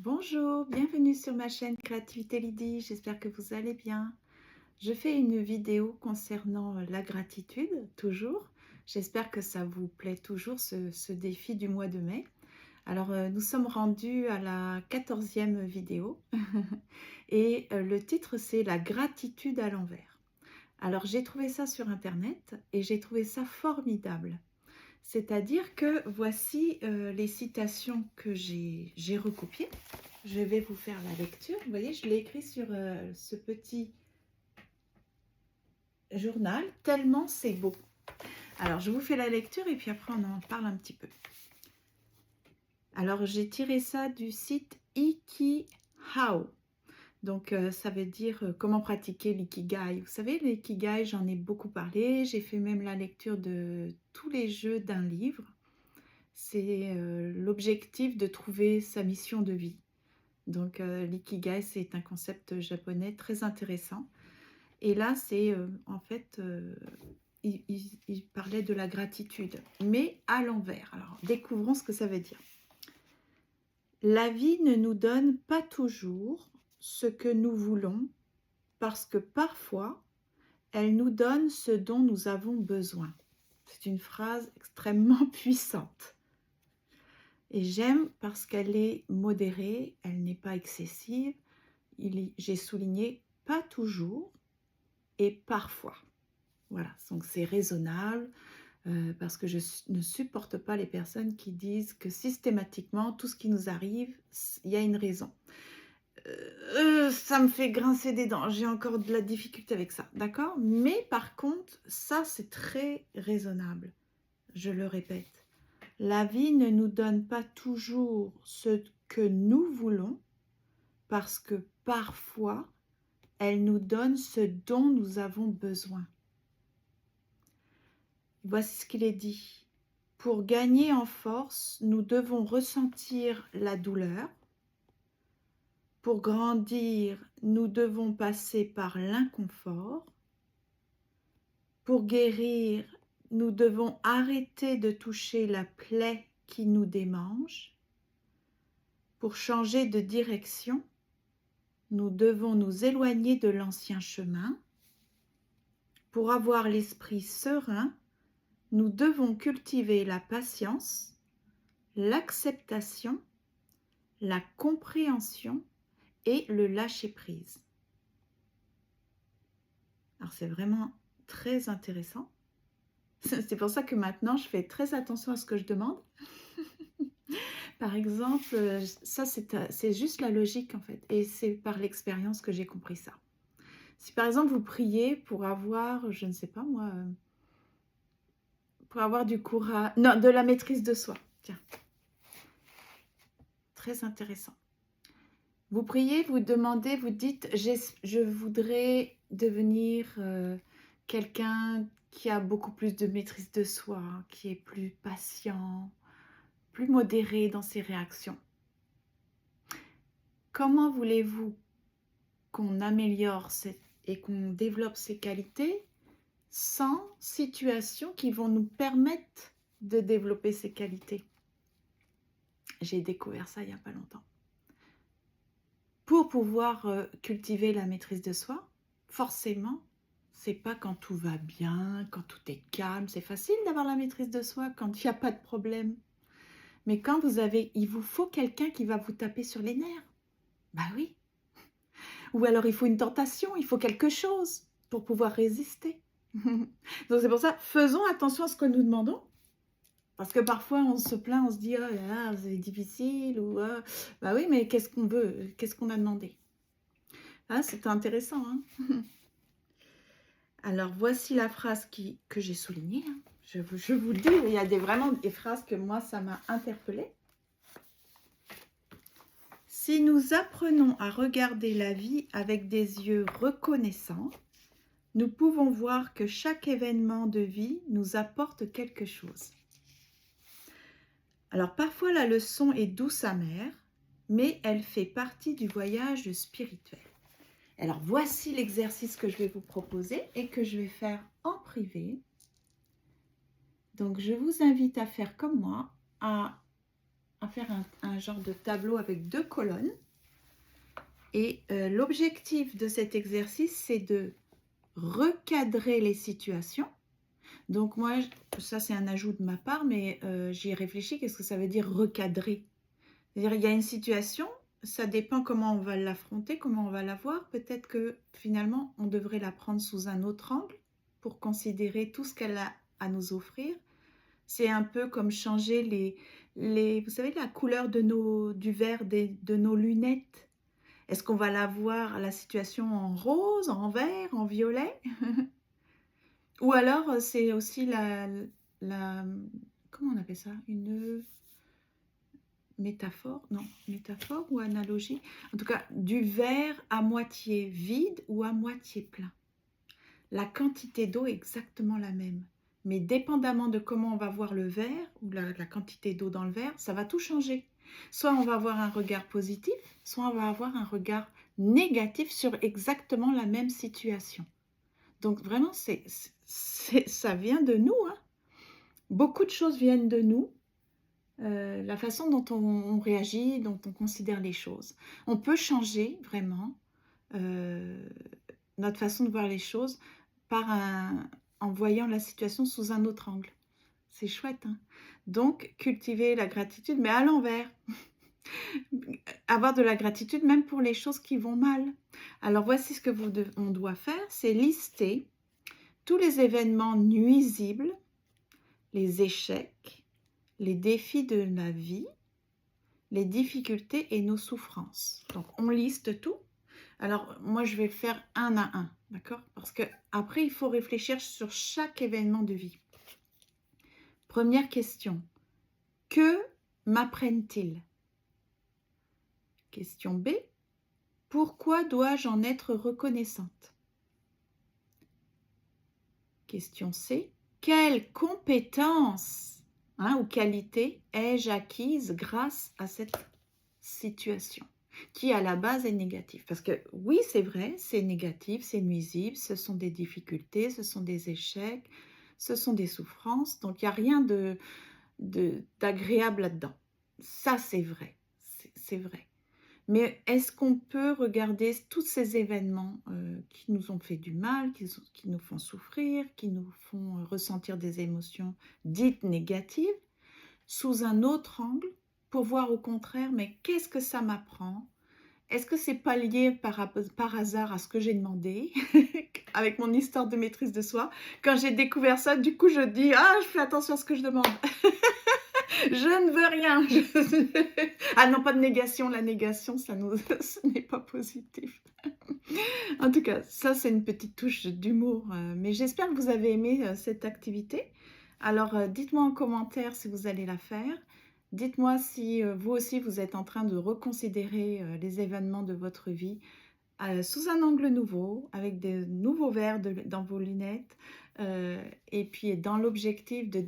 Bonjour, bienvenue sur ma chaîne Créativité Lydie, j'espère que vous allez bien. Je fais une vidéo concernant la gratitude, toujours. J'espère que ça vous plaît toujours, ce défi du mois de mai. Alors, nous sommes rendus à la 14e vidéo et le titre c'est La gratitude à l'envers. Alors, j'ai trouvé ça sur Internet et j'ai trouvé ça formidable. C'est-à-dire que voici les citations que j'ai recopiées. Je vais vous faire la lecture. Vous voyez, je l'ai écrit sur ce petit journal, tellement c'est beau. Alors, je vous fais la lecture et puis après, on en parle un petit peu. Alors, j'ai tiré ça du site IkiHow. Donc, ça veut dire comment pratiquer l'ikigai. Vous savez, l'ikigai, j'en ai beaucoup parlé. J'ai fait même la lecture de tous les jeux d'un livre. C'est l'objectif de trouver sa mission de vie. Donc, l'ikigai, c'est un concept japonais très intéressant. Et là, c'est en fait, il parlait de la gratitude, mais à l'envers. Alors, découvrons ce que ça veut dire. La vie ne nous donne pas toujours ce que nous voulons, parce que parfois, elle nous donne ce dont nous avons besoin. C'est une phrase extrêmement puissante. Et j'aime parce qu'elle est modérée, elle n'est pas excessive. J'ai souligné pas toujours et parfois. Voilà, donc c'est raisonnable parce que je ne supporte pas les personnes qui disent que systématiquement, tout ce qui nous arrive, il y a une raison. Ça me fait grincer des dents, j'ai encore de la difficulté avec ça, d'accord? Mais par contre, ça c'est très raisonnable, je le répète. La vie ne nous donne pas toujours ce que nous voulons parce que parfois, elle nous donne ce dont nous avons besoin. Voici ce qu'il est dit. Pour gagner en force, nous devons ressentir la douleur. Pour grandir, nous devons passer par l'inconfort. Pour guérir, nous devons arrêter de toucher la plaie qui nous démange. Pour changer de direction, nous devons nous éloigner de l'ancien chemin. Pour avoir l'esprit serein, nous devons cultiver la patience, l'acceptation, la compréhension et le lâcher-prise. Alors c'est vraiment très intéressant. C'est pour ça que maintenant je fais très attention à ce que je demande. Par exemple, ça c'est juste la logique en fait, et c'est par l'expérience que j'ai compris ça. Si par exemple vous priez pour avoir, je ne sais pas moi, pour avoir du courage, non, de la maîtrise de soi, tiens, très intéressant. Vous priez, vous demandez, vous dites, je voudrais devenir quelqu'un qui a beaucoup plus de maîtrise de soi, qui est plus patient, plus modéré dans ses réactions. Comment voulez-vous qu'on améliore et qu'on développe ces qualités sans situations qui vont nous permettre de développer ces qualités? J'ai découvert ça il n'y a pas longtemps. Pour pouvoir cultiver la maîtrise de soi, forcément, c'est pas quand tout va bien, quand tout est calme. C'est facile d'avoir la maîtrise de soi quand il n'y a pas de problème. Mais quand il vous faut quelqu'un qui va vous taper sur les nerfs. Bah oui. Ou alors il faut une tentation, il faut quelque chose pour pouvoir résister. Donc c'est pour ça, faisons attention à ce que nous demandons. Parce que parfois on se plaint, on se dit « Oh là là, c'est difficile » ou bah oui, mais qu'est-ce qu'on veut? Qu'est-ce qu'on a demandé? Ah, c'est intéressant, hein. Alors, voici la phrase que j'ai soulignée. Hein. Je vous le dis, il y a vraiment des phrases que moi, ça m'a interpellée. Si nous apprenons à regarder la vie avec des yeux reconnaissants, nous pouvons voir que chaque événement de vie nous apporte quelque chose. Alors, parfois, la leçon est douce amère, mais elle fait partie du voyage spirituel. Alors, voici l'exercice que je vais vous proposer et que je vais faire en privé. Donc, je vous invite à faire comme moi, à à faire un genre de tableau avec 2 colonnes et l'objectif de cet exercice, c'est de recadrer les situations. Donc moi, ça c'est un ajout de ma part, mais j'y ai réfléchi, qu'est-ce que ça veut dire recadrer? C'est-à-dire, il y a une situation, ça dépend comment on va l'affronter, comment on va la voir. Peut-être que finalement, on devrait la prendre sous un autre angle pour considérer tout ce qu'elle a à nous offrir. C'est un peu comme changer vous savez, la couleur du verre de nos lunettes. Est-ce qu'on va la voir, la situation en rose, en vert, en violet? Ou alors, c'est aussi la, comment on appelle ça? Une métaphore? Non, métaphore ou analogie? En tout cas, du verre à moitié vide ou à moitié plein. La quantité d'eau est exactement la même. Mais dépendamment de comment on va voir le verre ou la quantité d'eau dans le verre, ça va tout changer. Soit on va avoir un regard positif, soit on va avoir un regard négatif sur exactement la même situation. Donc vraiment, ça vient de nous, hein. Beaucoup de choses viennent de nous. La façon dont on réagit, dont on considère les choses. On peut changer vraiment euh, notre façon de voir les choses en voyant la situation sous un autre angle. C'est chouette, hein. Donc, cultiver la gratitude, mais à l'envers. Avoir de la gratitude même pour les choses qui vont mal. Alors, voici ce que on doit faire, c'est lister tous les événements nuisibles, les échecs, les défis de la vie, les difficultés et nos souffrances. Donc, on liste tout. Alors, moi, je vais faire un à un, d'accord? Parce que après, il faut réfléchir sur chaque événement de vie. Première question. Que m'apprennent-ils? Question B. Pourquoi dois-je en être reconnaissante? Question C. Quelles compétences ou qualités ai-je acquises grâce à cette situation qui à la base est négative? Parce que oui, c'est vrai, c'est négatif, c'est nuisible, ce sont des difficultés, ce sont des échecs, ce sont des souffrances, donc il n'y a rien d'agréable là-dedans. Ça, c'est vrai, c'est vrai. Mais est-ce qu'on peut regarder tous ces événements qui nous ont fait du mal, qui nous font souffrir, qui nous font ressentir des émotions dites négatives, sous un autre angle, pour voir au contraire, mais qu'est-ce que ça m'apprend? Est-ce que c'est pas lié par hasard à ce que j'ai demandé avec mon histoire de maîtrise de soi? Quand j'ai découvert ça, du coup, je dis, ah, je fais attention à ce que je demande. Je ne veux rien. Ah non, pas de négation. La négation, ce n'est pas positif. En tout cas, ça, c'est une petite touche d'humour. Mais j'espère que vous avez aimé cette activité. Alors, dites-moi en commentaire si vous allez la faire. Dites-moi si vous aussi, vous êtes en train de reconsidérer les événements de votre vie sous un angle nouveau, avec de nouveaux verres dans vos lunettes, et puis dans l'objectif de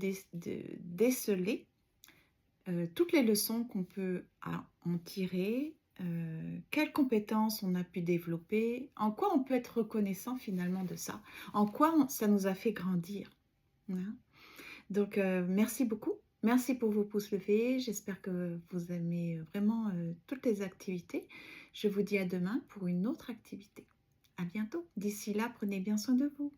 déceler toutes les leçons qu'on peut en tirer, quelles compétences on a pu développer, en quoi on peut être reconnaissant finalement de ça, en quoi ça nous a fait grandir, hein. Donc, merci beaucoup. Merci pour vos pouces levés. J'espère que vous aimez vraiment toutes les activités. Je vous dis à demain pour une autre activité. À bientôt. D'ici là, prenez bien soin de vous.